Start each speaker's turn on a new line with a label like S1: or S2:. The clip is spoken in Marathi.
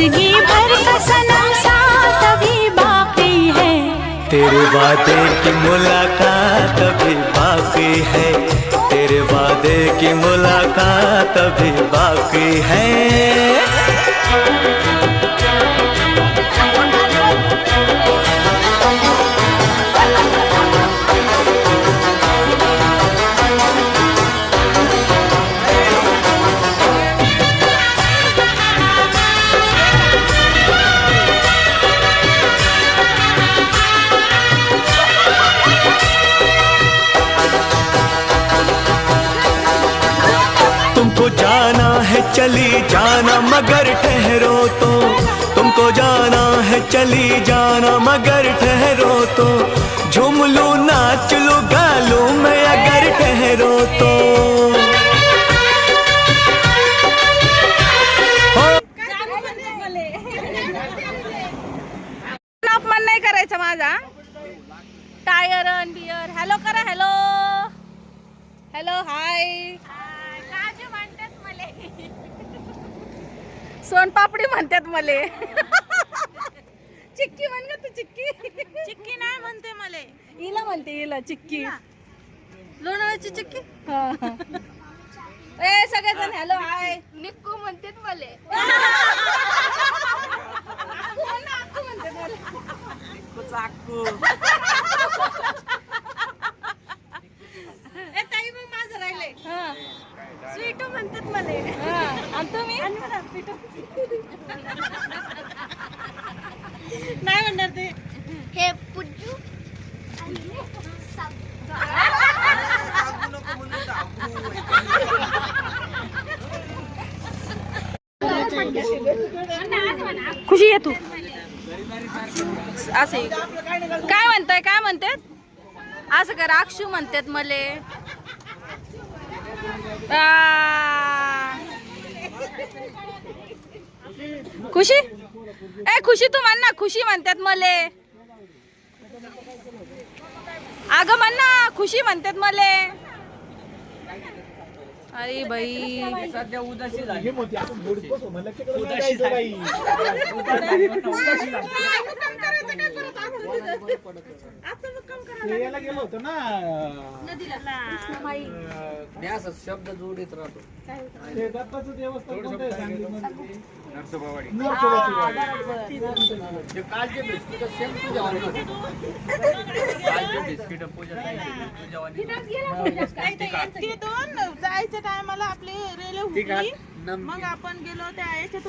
S1: जिंदगी भर का सनम साथ अभी बाकी है।
S2: तेरे वादे की मुलाकात अभी बाकी है, तेरे वादे की मुलाकात अभी बाकी है। तुमको जाना है चली जाना मगर ठहरो तो, तुमको जाना है चली जाना मगर ठहरो तो, झूम लूं नाच लूं गा लूं मैं अगर ठहरो तो।
S3: अपमान नाही करायचा माझा। टायर अन बियर हॅलो करा, हॅलो हॅलो हाय।
S4: काजू म्हणतात मले,
S3: सोनपापडी म्हणतात मले। चिक्की म्हण ग तू, चिक्की
S4: चिक्की नाही म्हणते मले,
S3: हिला म्हणते, हिला चिक्की,
S4: लोणावळ्याची चिक्की।
S3: ए सगळेजण हॅलो हाय।
S4: निक्कू म्हणतात मले,
S3: आकू म्हण ना, आकू म्हणतात मला।
S4: ए ताई मग माझं राहिले,
S3: हा
S4: स्वीटू म्हणतात मले।
S3: हा आणि तुम्ही
S4: नाही म्हणणार ते, हे पुज्जू
S3: खुशी ये तू असे काय म्हणताय, काय म्हणतात असं करा, अक्षू म्हणतात मले। खुशी ए खुशी तू म्हण ना, खुशी म्हणतात मले। अगं म्हण ना, खुशी म्हणतात मले। अरे बाई
S5: सध्या उदासी झाली होती, आपण बोलतो म्हणलं की याला गेलो होतो ना शब्द जोडीत राहतो। ते दत्ताचं देवस्थान कोणतं आहे सांगलीमध्ये? नरसोबावाडी। जे कालचे बिस्किट सेम तुझ्या वाणी होते, कालचे बिस्किट पूजा तुझ्या वाणी
S4: ते दोन जायच्या टायमाला आपली रेल्वे हुकली, मग आपण गेलो त्या याच्यातून